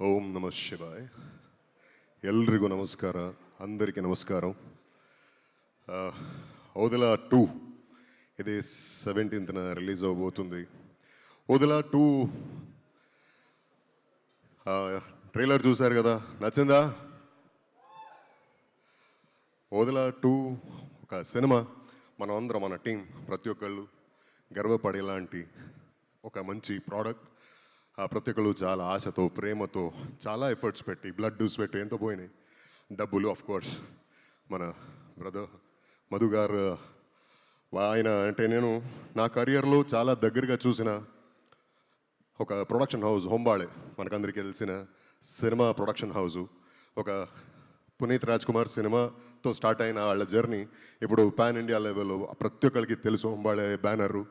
ఓం నమ శివాయ్. ఎల్ರಿಗೂ నమస్ಕಾರ. అందరికీ నమస్కారం. ఓదెలా 2 ఇది 17th రిలీజ్ అవబోతుంది. ఓదెలా 2 ట్రైలర్ చూశారు కదా, నచ్చిందా? ఓదెలా 2 ఒక సినిమా. మనం అందరం, మన టీం ప్రతి ఒక్కళ్ళు గర్వపడేలాంటి ఒక మంచి ప్రోడక్ట్. ప్రతి ఒక్కళ్ళు చాలా ఆశతో, ప్రేమతో, చాలా ఎఫర్ట్స్ పెట్టి, బ్లడ్ స్వెట్ ఎంతో పోయినాయి, డబ్బులు ఆఫ్ కోర్స్. మన బ్రదర్ మధు గారు, ఆయన అంటే నేను నా కెరియర్లో చాలా దగ్గరగా చూసిన ఒక ప్రొడక్షన్ హౌస్ హొంబాళే, మనకందరికీ తెలిసిన సినిమా ప్రొడక్షన్ హౌసు. ఒక పునీత్ రాజ్ కుమార్ సినిమాతో స్టార్ట్ అయిన వాళ్ళ జర్నీ ఇప్పుడు పాన్ ఇండియా లెవెల్లో ప్రతి ఒక్కరికి తెలుసు హొంబాళే బ్యానరు.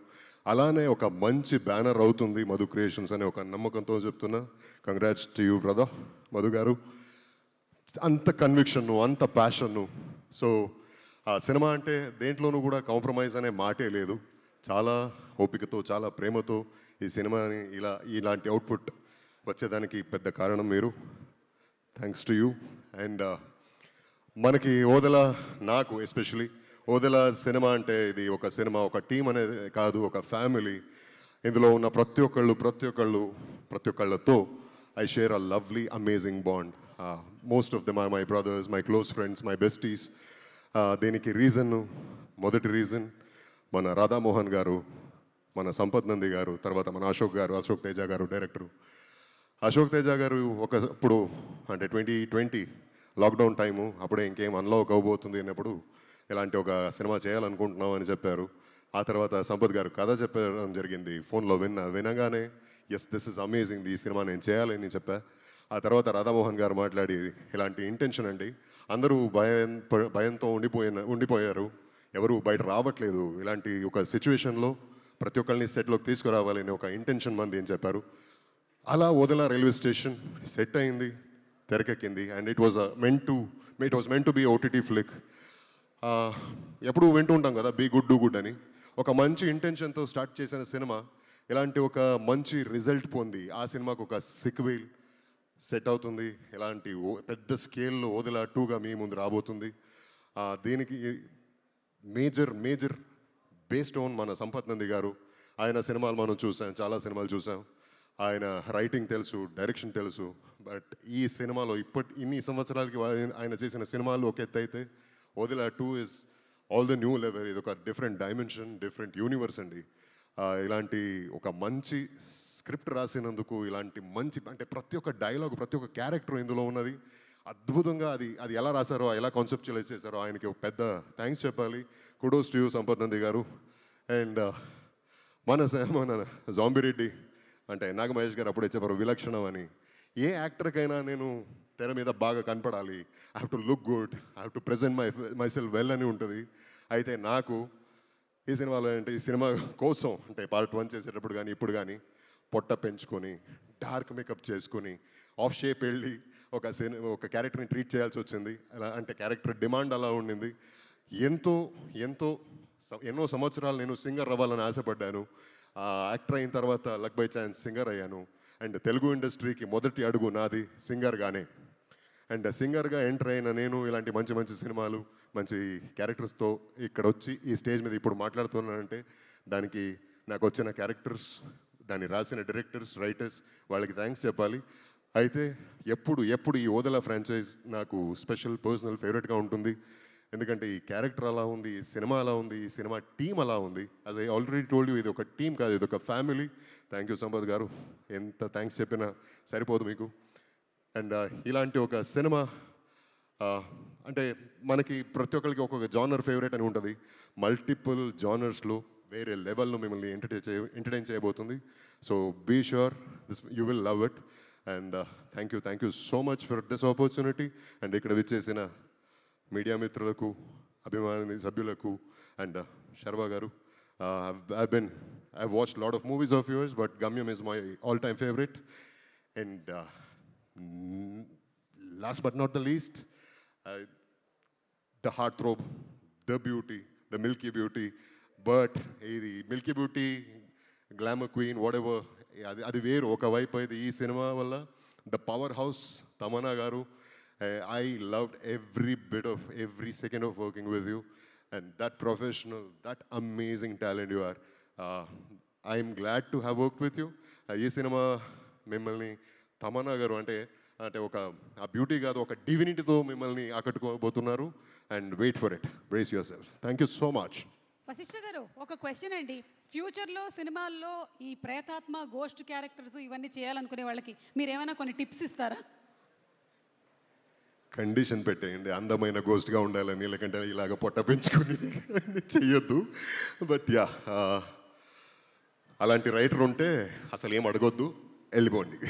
అలానే ఒక మంచి బ్యానర్ అవుతుంది మధు క్రియేషన్స్ అనే ఒక నమ్మకంతో చెప్తున్నా. Congrats to you brother Madhu గారు. అంత కన్విక్షన్ను, అంత ప్యాషన్ను. సో ఆ సినిమా అంటే దేంట్లోనూ కూడా కాంప్రమైజ్ అనే మాటే లేదు. చాలా ఓపికతో, చాలా ప్రేమతో ఈ సినిమాని ఇలాంటి అవుట్పుట్ వచ్చేదానికి పెద్ద కారణం మీరు. Thanks to you. అండ్ మనకి ఓదెలా, నాకు ఎస్పెషలీ ఓదెలా సినిమా అంటే ఇది ఒక సినిమా, ఒక టీం అనేది కాదు, ఒక ఫ్యామిలీ. ఇందులో ఉన్న ప్రతి ఒక్కళ్ళతో I share a lovely amazing bond. Most of them are my brothers, my close friends, my besties. దీనికి మొదటి రీజన్ మన రాధామోహన్ గారు, మన సంపత్ నంది గారు, తర్వాత మన అశోక్ తేజ గారు డైరెక్టరు. అశోక్ తేజ గారు ఒకప్పుడు అంటే 2020 లాక్డౌన్ టైము, అప్పుడే ఇంకేం అన్లాక్ అవబోతుంది అన్నప్పుడు ఇలాంటి ఒక సినిమా చేయాలనుకుంటున్నాం అని చెప్పారు. ఆ తర్వాత సంపత్ గారు కథ చెప్పడం జరిగింది. ఫోన్లో వినగానే ఎస్ దిస్ ఇస్ అమేజింగ్, ఈ సినిమా నేను చేయాలని చెప్పా. ఆ తర్వాత రాధామోహన్ గారు మాట్లాడి ఇలాంటి ఇంటెన్షన్ అండి, అందరూ భయంతో ఉండిపోయారు, ఎవరు బయట రావట్లేదు, ఇలాంటి ఒక సిచ్యువేషన్లో ప్రతి ఒక్కరిని సెట్లోకి తీసుకురావాలని ఒక ఇంటెన్షన్ మంది అని చెప్పారు. అలా ఓదెలా రైల్వే స్టేషన్ సెట్ అయింది, తెరకెక్కింది. And it was meant to be OTT flick. ఎప్పుడు వింటూ ఉంటాం కదా, బీ గుడ్ డూ గుడ్ అని. ఒక మంచి ఇంటెన్షన్తో స్టార్ట్ చేసిన సినిమా ఇలాంటి ఒక మంచి రిజల్ట్ పొంది ఆ సినిమాకు ఒక సిక్వెల్ సెట్ అవుతుంది. ఇలాంటి పెద్ద స్కేల్లో ఓదెలా 2గా మీ ముందు రాబోతుంది. దీనికి మేజర్ బేస్డ్ ఆన్ మన సంపత్ నంది గారు. ఆయన సినిమాలు మనం చూసాం, చాలా సినిమాలు చూసాం. ఆయన రైటింగ్ తెలుసు, డైరెక్షన్ తెలుసు. బట్ ఈ సినిమాలో ఇన్ని సంవత్సరాలకి ఆయన చేసిన సినిమాలు ఒక ఎత్తు అయితే Odela 2 is all the new level. ఇది ఒక డిఫరెంట్ డైమెన్షన్, డిఫరెంట్ యూనివర్స్ అండి. ఇలాంటి ఒక మంచి స్క్రిప్ట్ రాసినందుకు, ఇలాంటి మంచి అంటే ప్రతి ఒక్క డైలాగ్, ప్రతి ఒక్క క్యారెక్టర్ ఇందులో ఉన్నది అద్భుతంగా. అది ఎలా రాశారో, ఎలా కాన్సెప్చువలైజ్ చేశారో ఆయనకి ఒక పెద్ద థ్యాంక్స్ చెప్పాలి. Kudos to you Sampath Nandi గారు. అండ్ మన జాంబిరెడ్డి అంటే నాగమహేష్ గారు అప్పుడే చెప్పారు విలక్షణం అని. ఏ యాక్టర్కైనా నేను తెర మీద బాగా కనపడాలి, I have to look good, I have to present my self well అని ఉంటుంది. అయితే నాకు ఈ సినిమాలో అంటే ఈ సినిమా కోసం అంటే పార్ట్ 1 చేసేటప్పుడు కానీ ఇప్పుడు కానీ పొట్ట పెంచుకొని, డార్క్ మేకప్ చేసుకొని, ఆఫ్ షేప్ వెళ్ళి ఒక క్యారెక్టర్ని ట్రీట్ చేయాల్సి వచ్చింది. అలా అంటే క్యారెక్టర్ డిమాండ్ అలా ఉండింది. ఎన్నో సంవత్సరాలు నేను సింగర్ అవ్వాలని ఆశపడ్డాను. యాక్టర్ అయిన తర్వాత లక్ బై ఛాన్స్ సింగర్ అయ్యాను. అండ్ తెలుగు ఇండస్ట్రీకి మొదటి అడుగు నాది సింగర్గానే. అండ్ సింగర్గా ఎంటర్ అయిన నేను ఇలాంటి మంచి సినిమాలు, మంచి క్యారెక్టర్స్తో ఇక్కడ వచ్చి ఈ స్టేజ్ మీద ఇప్పుడు మాట్లాడుతున్నానంటే దానికి నాకు వచ్చిన క్యారెక్టర్స్, దాన్ని రాసిన డైరెక్టర్స్, రైటర్స్, వాళ్ళకి థ్యాంక్స్ చెప్పాలి. అయితే ఎప్పుడు ఈ ఓదెలా ఫ్రాంచైజ్ నాకు స్పెషల్ పర్సనల్ ఫేవరెట్గా ఉంటుంది. ఎందుకంటే ఈ క్యారెక్టర్ అలా ఉంది, ఈ సినిమా అలా ఉంది, ఈ సినిమా టీం అలా ఉంది. As I already told you, ఇది ఒక టీం కాదు, ఇది ఒక ఫ్యామిలీ. థ్యాంక్ యూ సంపత్ గారు, ఎంత థ్యాంక్స్ చెప్పినా సరిపోదు మీకు. అండ్ ఇలాంటి ఒక సినిమా అంటే మనకి ప్రతి ఒక్కరికి ఒక్కొక్క జానర్ ఫేవరెట్ అని ఉంటుంది. మల్టిపుల్ జానర్స్లో వేరే లెవెల్లో మిమ్మల్ని ఎంటర్టైన్ చేయబోతుంది. So be sure you will love it. And thank you so much for this opportunity. And ఇక్కడ విచ్చేసిన మీడియా మిత్రులకు, అభిమాని సభ్యులకు, అండ్ శర్వా గారు, I've watched a lot of movies of yours, but Gamyam is my all-time favorite. And last but not the least, the heartthrob, the beauty, the Milky Beauty. But the Milky Beauty, Glamour Queen, whatever, అది వేరు. ఒకవైపు అయితే ఈ cinema వల్ల the power house Tamannaah garu. I loved every bit of every second of working with you and that professional, that amazing talent you are. I'm glad to have work with you. ఈ cinema మిమ్మల్ని తమన్నా గారు అంటే అంటే ఒక ఆ beauty కాదు, ఒక డివినిటీతో మిమ్మల్ని ఆకట్టుకోబోతున్నారు. And wait for it, brace yourself. Thank you so much. Vasishtha గారు, ఒక క్వశ్చన్ అండి. ఫ్యూచర్లో సినిమాల్లో ఈ ప్రేతాత్మ, గోస్ట్ క్యారెక్టర్స్ ఇవన్నీ చేయాలనుకునే వాళ్ళకి మీరు ఏమైనా కొన్ని టిప్స్ ఇస్తారా? కండిషన్ పెట్టేయండి, అందమైన గోస్ట్గా ఉండాలని, లేకంటే ఇలాగ పొట్ట పెంచుకొని చెయ్యొద్దు. బట్ యా, అలాంటి రైటర్ ఉంటే అసలు ఏం అడగొద్దు, వెళ్ళిపోండి.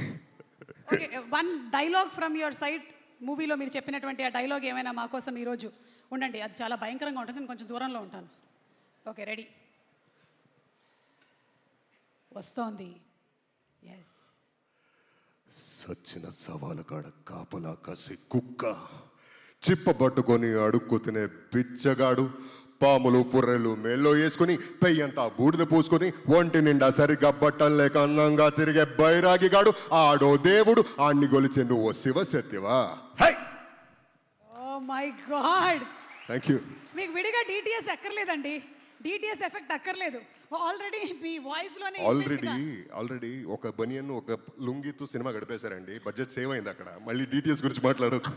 Okay, one dialogue from your side. మూవీలో మీరు చెప్పినటువంటి ఆ డైలాగ్ ఏమైనా మా కోసం ఈరోజు ఉండండి. అది చాలా భయంకరంగా ఉంటుంది, నేను కొంచెం దూరంలో ఉంటాను. Okay, ready? వస్తోంది. ఎస్. సచ్చిన సవాల కాడ కాపలా కాసి కుక్క, చిప్పబట్టుకొని అడుక్కు తినే బిచ్చగాడు, పాములు పుర్రెలు మేల్లో వేసుకుని పెయ్యంతా బూడిద పూసుకొని ఒంటి నిండా సరిగ్గా బట్టలు లేక అన్నంగా తిరిగే బైరాగిగాడు ఆడో దేవుడు, ఆడిని గొలిచే నువ్వు శివ సత్యవా? Hi! Oh my god! Thank you. మీకు విడిగా డిటిఎస్ ఎక్కర్లేదండి, డిటిఎస్ ఎఫెక్ట్ అక్కర్లేదు. ఆల్రెడీ మీ వాయిస్లోనే ఆల్రెడీ ఒక బనియన్, ఒక లుంగితో సినిమా గడిపేశారండి. బడ్జెట్ సేవ్ అయింది అక్కడ. మళ్ళీ డిటిఎస్ గురించి మాట్లాడొద్దు.